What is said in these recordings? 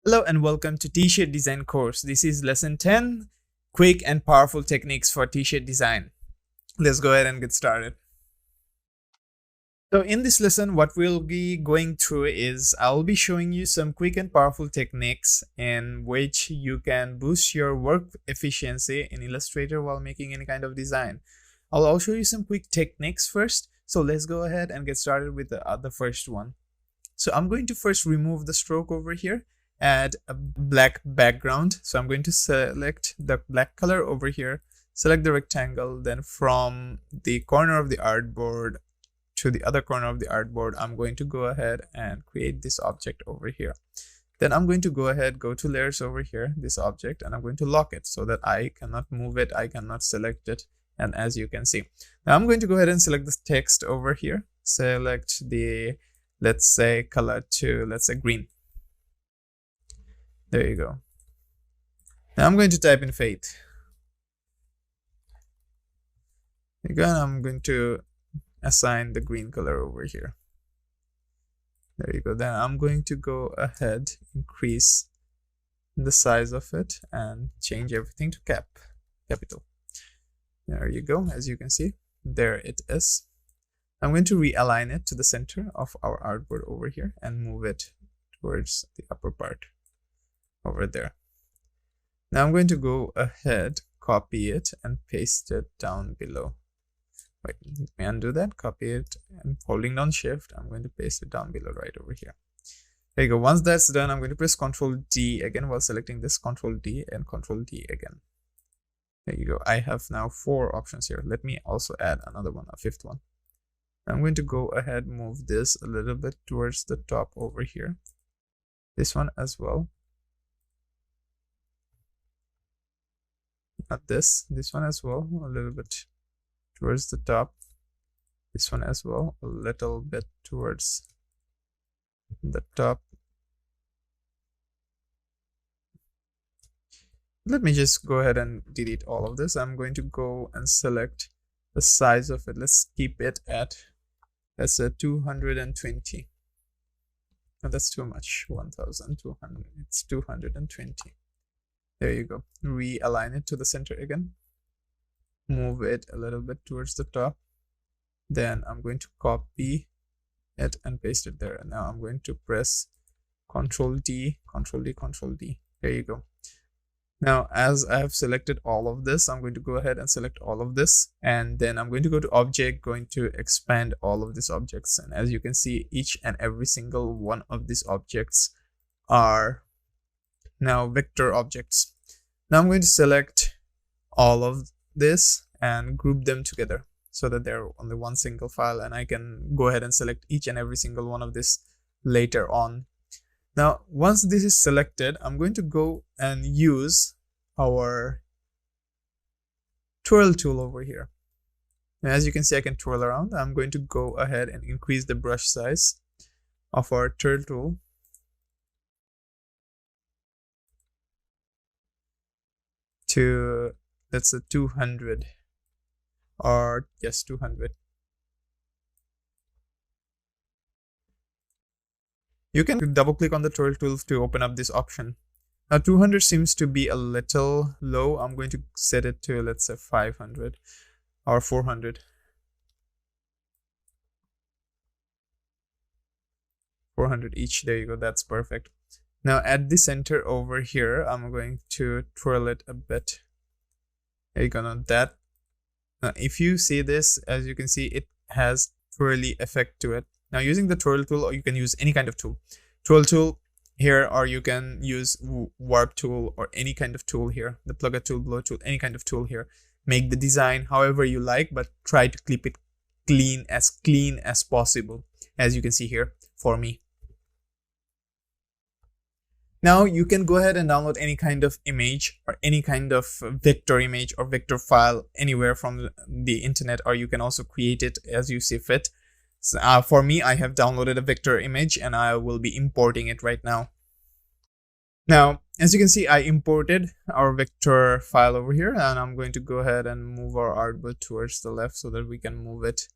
Hello and welcome to T-shirt design course. This is lesson 10, quick and powerful techniques for t-shirt design. Let's go ahead and get started. So in this lesson, what we'll be going through is I'll be showing you some quick and powerful techniques in which you can boost your work efficiency in Illustrator while making any kind of design. I'll show you some quick techniques first. So let's go ahead and get started with the first one. So I'm going to first remove the stroke over here. Add a black background. So I'm going to select the black color over here, select the rectangle, then from the corner of the artboard to the other corner of the artboard, I'm going to go ahead and create this object over here. Then I'm going to go ahead, go to layers over here, this object, and I'm going to lock it so that I cannot move it, I cannot select it. And as you can see, now I'm going to go ahead and select the text over here, select the, let's say, color to, let's say, green. There you go. Now I'm going to type in faith. Again, I'm going to assign the green color over here. There you go. Then I'm going to go ahead, increase the size of it and change everything to capital. There you go. As you can see, there it is. I'm going to realign it to the center of our artboard over here and move it towards the upper part over there. Now I'm going to go ahead, copy it and paste it down below. Wait, let me undo that, copy it and holding down shift, I'm going to paste it down below right over here. There you go. Once that's done, I'm going to press Ctrl D again while selecting this, Ctrl D and Ctrl D again. There you go. I have now 4 options here. Let me also add another one, a 5th one. I'm going to go ahead, move this a little bit towards the top over here. This one as well. Not this one as well, a little bit towards the top. This one as well, a little bit towards the top. Let me just go ahead and delete all of this. I'm going to go and select the size of it. Let's keep it at, let's say, 220. No, that's too much. 1200. It's 220. There you go. Realign it to the center again. Move it a little bit towards the top. Then I'm going to copy it and paste it there. And now I'm going to press Ctrl D, Ctrl D, Ctrl D. There you go. Now, as I have selected all of this, I'm going to go ahead and select all of this. And then I'm going to go to Object, going to expand all of these objects. And as you can see, each and every single one of these objects are now vector objects. Now I'm going to select all of this and group them together so that they're only one single file, and I can go ahead and select each and every single one of this later on. Now, once this is selected, I'm going to go and use our twirl tool over here. And as you can see, I can twirl around. I'm going to go ahead and increase the brush size of our twirl tool to, let's say, 200, or yes, 200. You can double click on the twirl tool to open up this option. Now 200 seems to be a little low. I'm going to set it to, let's say, 500 or 400. 400 each. There you go. That's perfect. Now at the center over here, I'm going to twirl it a bit. There you go. Now that, if you see this, as you can see, it has twirly effect to it. Now using the twirl tool, or you can use any kind of tool. Twirl tool here, or you can use warp tool or any kind of tool here. The plugger tool, blow tool, any kind of tool here. Make the design however you like, but try to keep it clean as possible, as you can see here for me. Now you can go ahead and download any kind of image or any kind of vector image or vector file anywhere from the internet, or you can also create it as you see fit. So, for me, I have downloaded a vector image and I will be importing it right now. Now, as you can see, I imported our vector file over here, and I'm going to go ahead and move our artboard towards the left so that we can move it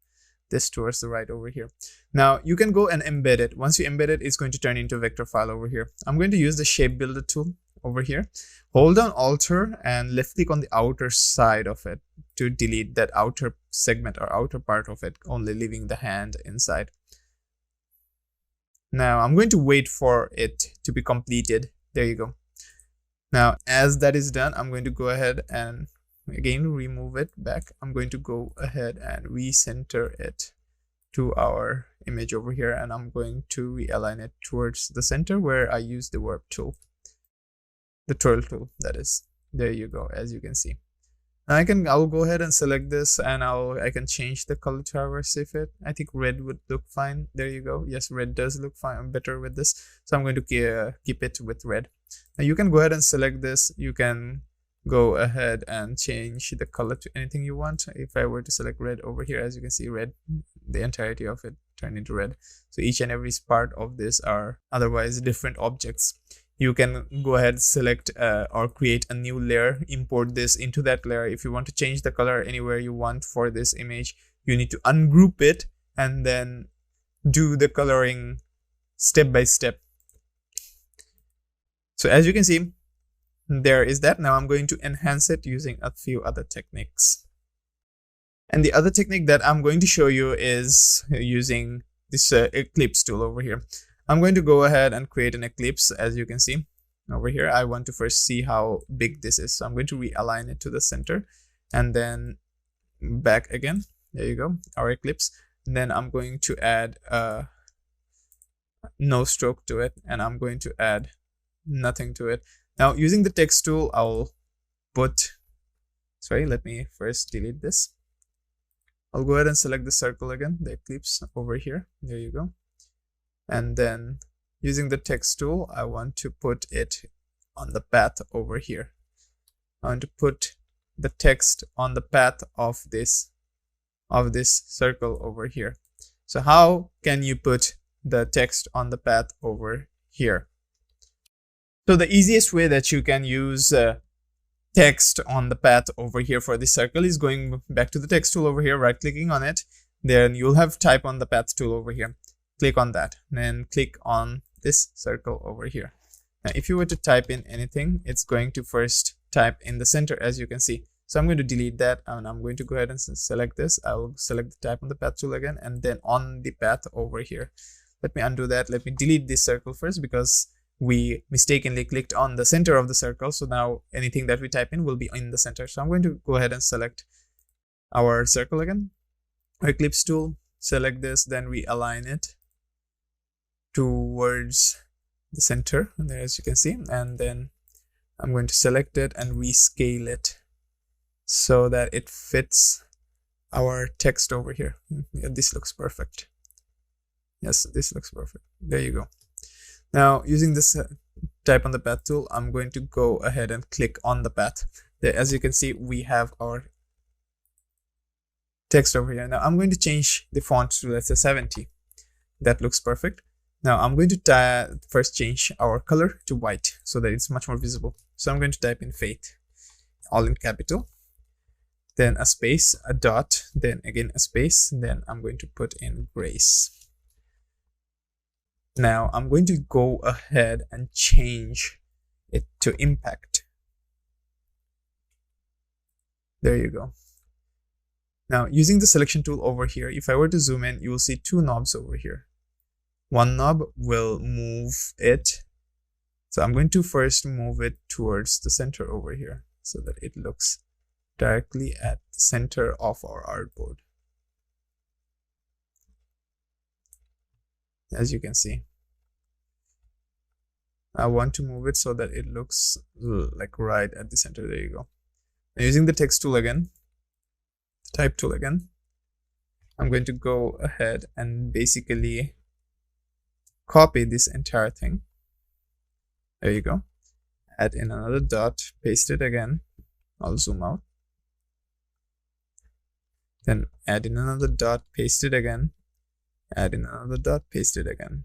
this towards the right over here. Now you can go and embed it. Once you embed it, it's going to turn into a vector file over here. I'm going to use the shape builder tool over here. Hold down Alt and left click on the outer side of it to delete that outer segment or outer part of it, only leaving the hand inside. Now I'm going to wait for it to be completed. There you go. Now as that is done, I'm going to go ahead and again remove it back. I'm going to go ahead and recenter it to our image over here, and I'm going to realign it towards the center where I use the warp tool, the twirl tool, that is. There you go, as you can see. Now I'll go ahead and select this, and I can change the color to however I see fit. I think red would look fine. There you go. Yes, red does look fine, better with this. So I'm going to keep it with red. Now you can go ahead and select this. You can go ahead and change the color to anything you want. If I were to select red over here, as you can see, red, the entirety of it turned into red. So each and every part of this are otherwise different objects. You can go ahead, select or create a new layer, import this into that layer. If you want to change the color anywhere you want for this image, you need to ungroup it and then do the coloring step by step. So as you can see, there is that. Now I'm going to enhance it using a few other techniques. And the other technique that I'm going to show you is using this ellipse tool over here. I'm going to go ahead and create an ellipse. As you can see over here, I want to first see how big this is. So I'm going to realign it to the center and then back again. There you go, our ellipse. And then I'm going to add no stroke to it, and I'm going to add nothing to it. Now using the text tool, I'll put, sorry, let me first delete this. I'll go ahead and select the circle again, the ellipse over here. There you go. And then using the text tool, I want to put it on the path over here. I want to put the text on the path of this circle over here. So how can you put the text on the path over here? So the easiest way that you can use text on the path over here for this circle is going back to the text tool over here, right clicking on it. Then you'll have type on the path tool over here. Click on that, and then click on this circle over here. Now if you were to type in anything, it's going to first type in the center, as you can see. So I'm going to delete that, and I'm going to go ahead and select this. I will select the type on the path tool again, and then on the path over here. Let me undo that. Let me delete this circle first, because we mistakenly clicked on the center of the circle. So now anything that we type in will be in the center. So I'm going to go ahead and select our circle again, our ellipse tool, select this, then realign it towards the center, and there, as you can see, and then I'm going to select it and rescale it so that it fits our text over here. Yeah, this looks perfect. Yes, this looks perfect. There you go. Now using this type on the path tool, I'm going to go ahead and click on the path. There, as you can see, we have our text over here. Now I'm going to change the font to, let's say, 70. That looks perfect. Now I'm going to first change our color to white so that it's much more visible. So I'm going to type in faith, all in capital, then a space, a dot, then again a space, then I'm going to put in grace. Now I'm going to go ahead and change it to impact. There you go. Now using the selection tool over here, if I were to zoom in, you will see two knobs over here. One knob will move it. So I'm going to first move it towards the center over here so that it looks directly at the center of our artboard. As you can see, I want to move it so that it looks like right at the center. There you go. Now using the text tool again, the type tool again, I'm going to go ahead and basically copy this entire thing. There you go. Add in another dot, paste it again. I'll zoom out. Then add in another dot, paste it again. Add in another dot, paste it again.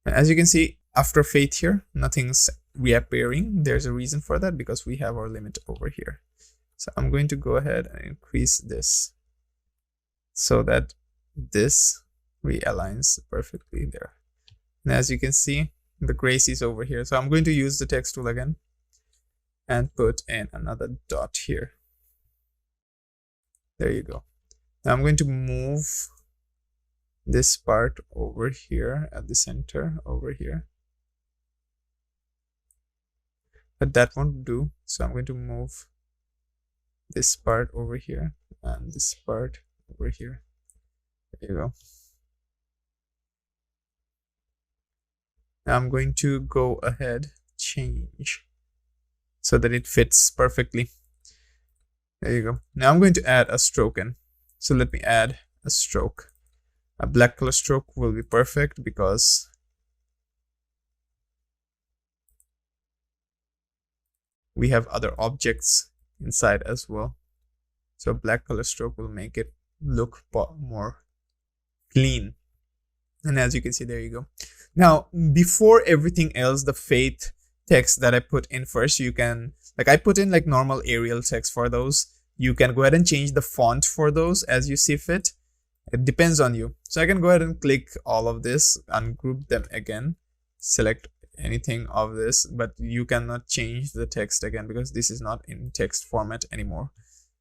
And as you can see, after faith here, nothing's reappearing. There's a reason for that, because we have our limit over here. So I'm going to go ahead and increase this so that this realigns perfectly there. And as you can see, the grace is over here. So I'm going to use the text tool again and put in another dot here. There you go. Now I'm going to move this part over here at the center over here. But that won't do. So I'm going to move this part over here and this part over here. There you go. Now I'm going to go ahead, change so that it fits perfectly. There you go. Now I'm going to add a stroke in. So let me add a stroke. A black color stroke will be perfect because we have other objects inside as well. So a black color stroke will make it look more clean. And as you can see, there you go. Now, before everything else, the faith text that I put in first, you can, like I put in like normal Arial text for those. You can go ahead and change the font for those as you see fit. It depends on you. So I can go ahead and click all of this, ungroup them again, select anything of this, but you cannot change the text again because this is not in text format anymore.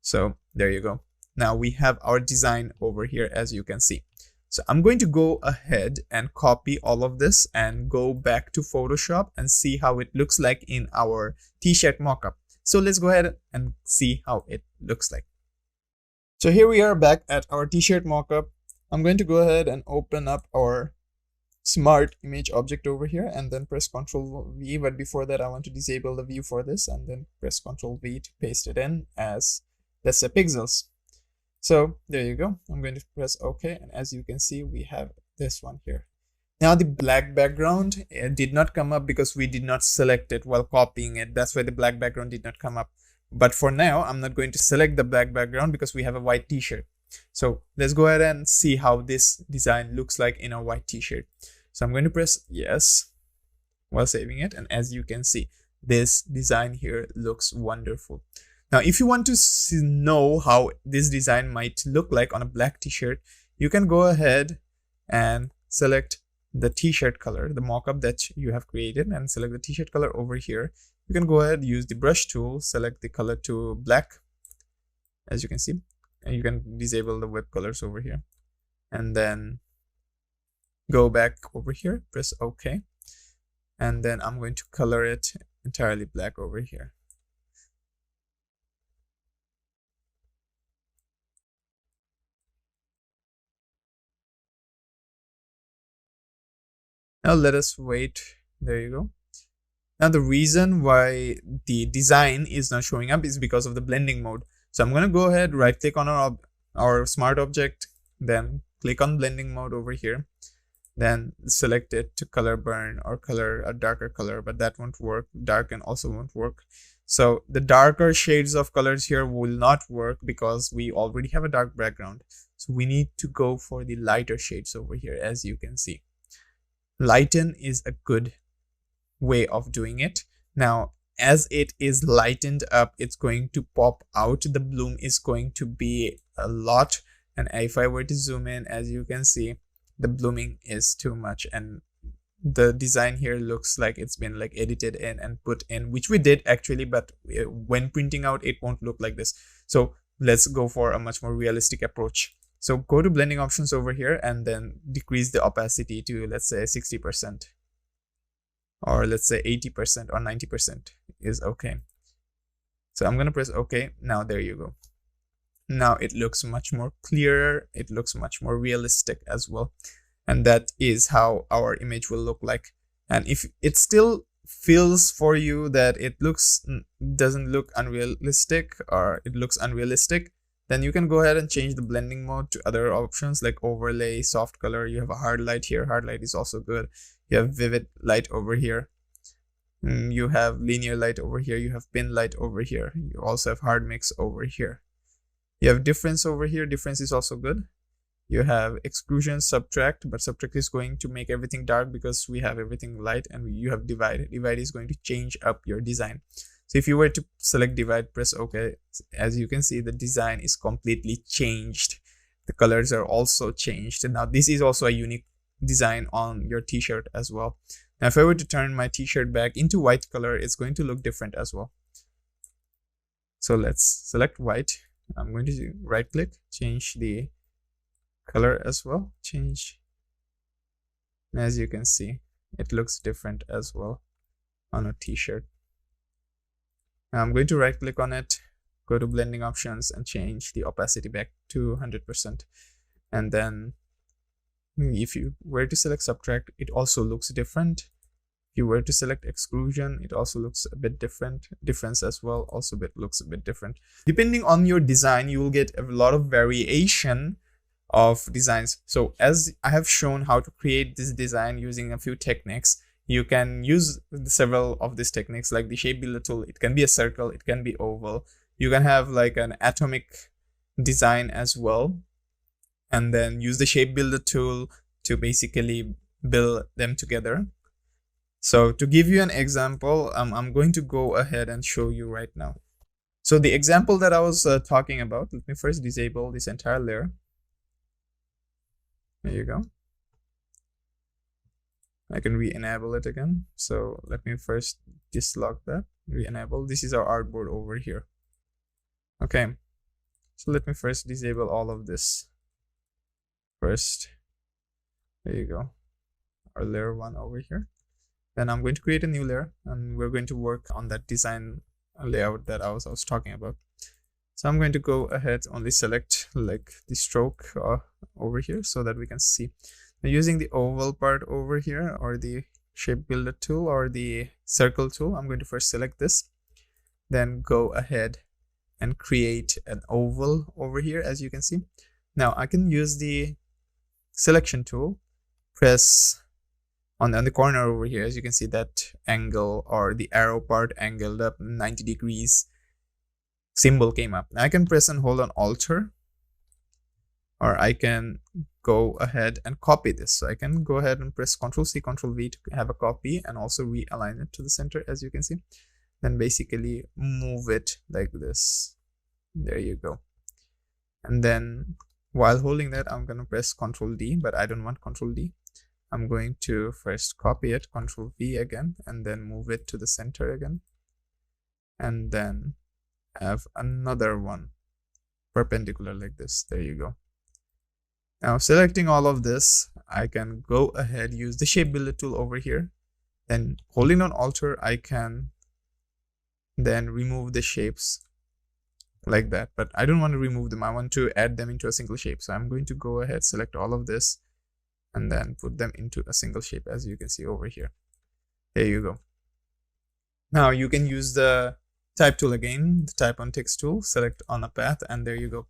So there you go. Now we have our design over here, as you can see. So I'm going to go ahead and copy all of this and go back to Photoshop and see how it looks like in our t-shirt mockup. So let's go ahead and see how it looks like. So here we are back at our t-shirt mockup. I'm going to go ahead and open up our smart image object over here and then press Ctrl V. But before that, I want to disable the view for this and then press Ctrl V to paste it in as, let's say, pixels. So there you go. I'm going to press OK. And as you can see, we have this one here. Now the black background did not come up because we did not select it while copying it. That's why the black background did not come up. But for now, I'm not going to select the black background because we have a white t-shirt. So let's go ahead and see how this design looks like in a white t-shirt. So I'm going to press yes while saving it. And as you can see, this design here looks wonderful. Now, if you want to know how this design might look like on a black t-shirt, you can go ahead and select the t-shirt color, the mockup that you have created, and select the t-shirt color over here. You can go ahead, use the brush tool, select the color to black, as you can see, and you can disable the web colors over here. And then go back over here, press OK. And then I'm going to color it entirely black over here. Now let us wait. There you go. Now the reason why the design is not showing up is because of the blending mode. So I'm going to go ahead, right click on our smart object, then click on blending mode over here, then select it to color burn or color a darker color, but that won't work. Darken also won't work. So the darker shades of colors here will not work because we already have a dark background. So we need to go for the lighter shades over here, as you can see. Lighten is a good way of doing it. Now, as it is lightened up, it's going to pop out. The bloom is going to be a lot. And if I were to zoom in, as you can see, the blooming is too much. And the design here looks like it's been like edited in and put in, which we did actually, but when printing out, it won't look like this. So let's go for a much more realistic approach. So go to blending options over here and then decrease the opacity to, let's say, 60%. Or let's say 80% or 90% is okay. So I'm going to press OK. Now there you go. Now it looks much more clearer. It looks much more realistic as well. And that is how our image will look like. And if it still feels for you that it doesn't look unrealistic or it looks unrealistic, then you can go ahead and change the blending mode to other options like overlay, soft color. You have a hard light here. Hard light is also good. You have vivid light over here. You have linear light over here. You have pin light over here. You also have hard mix over here. You have difference over here. Difference is also good. You have exclusion, subtract, but subtract is going to make everything dark because we have everything light, and you have divide. Divide is going to change up your design. So if you were to select divide, press OK. As you can see, the design is completely changed. the colors are also changed. And now this is also a unique design on your t-shirt as well. Now if I were to turn my t-shirt back into white color, it's going to look different as well. So let's select white. I'm going to right click, change the color as well, change. And as you can see, it looks different as well on a t-shirt. Now I'm going to right click on it, go to blending options and change the opacity back to 100%. And then if you were to select subtract, it also looks different. If you were to select exclusion, it also looks a bit different. Difference as well also looks a bit different. Depending on your design, you will get a lot of variation of designs. So as I have shown how to create this design using a few techniques, you can use several of these techniques, like the shape builder tool. It can be a circle, it can be oval. You can have like an atomic design as well, and then use the shape builder tool to basically build them together. So to give you an example, I'm going to go ahead and show you right now. So the example that I was talking about, let me first disable this entire layer. There you go. I can re-enable it again. So let me first dislog that, re-enable. This is our artboard over here. Okay, so let me first disable all of this first. There you go, our layer 1 over here. Then I'm going to create a new layer and we're going to work on that design layout that I was talking about. So I'm going to go ahead, only select like the stroke over here so that we can see. Now using the oval part over here, or the shape builder tool or the circle tool, I'm going to first select this, then go ahead and create an oval over here, as you can see. Now I can use the selection tool, press on the corner over here, as you can see that angle or the arrow part angled up 90 degrees symbol came up. Now I can press and hold on Alter, or I can go ahead and copy this. So I can go ahead and press Ctrl+C, Ctrl+V to have a copy and also realign it to the center, as you can see. Then basically move it like this. There you go. And then while holding that, I'm going to press Ctrl+D, but I don't want Ctrl+D. I'm going to first copy it, Ctrl+V again, and then move it to the center again. And then have another one perpendicular like this. There you go. Now selecting all of this, I can go ahead, use the shape builder tool over here. Then holding on Alter, I can then remove the shapes like that. But I don't want to remove them. I want to add them into a single shape. So I'm going to go ahead, select all of this, and then put them into a single shape, as you can see over here. There you go. Now you can use the type tool again, the type on text tool, select on a path, and there you go.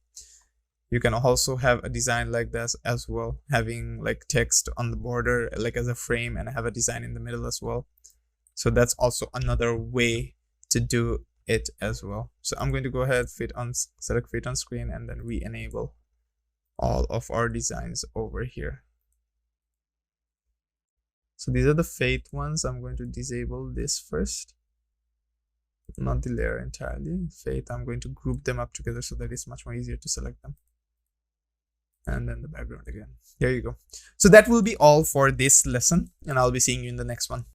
You can also have a design like this as well, having like text on the border like as a frame, and have a design in the middle as well. So that's also another way to do it as well. So I'm going to go ahead, select fit on screen, and then re-enable all of our designs over here. So these are the fade ones. I'm going to disable this first, not the layer entirely. Fade, I'm going to group them up together so that it's much more easier to select them. And then the background again. There you go. So that will be all for this lesson, and I'll be seeing you in the next one.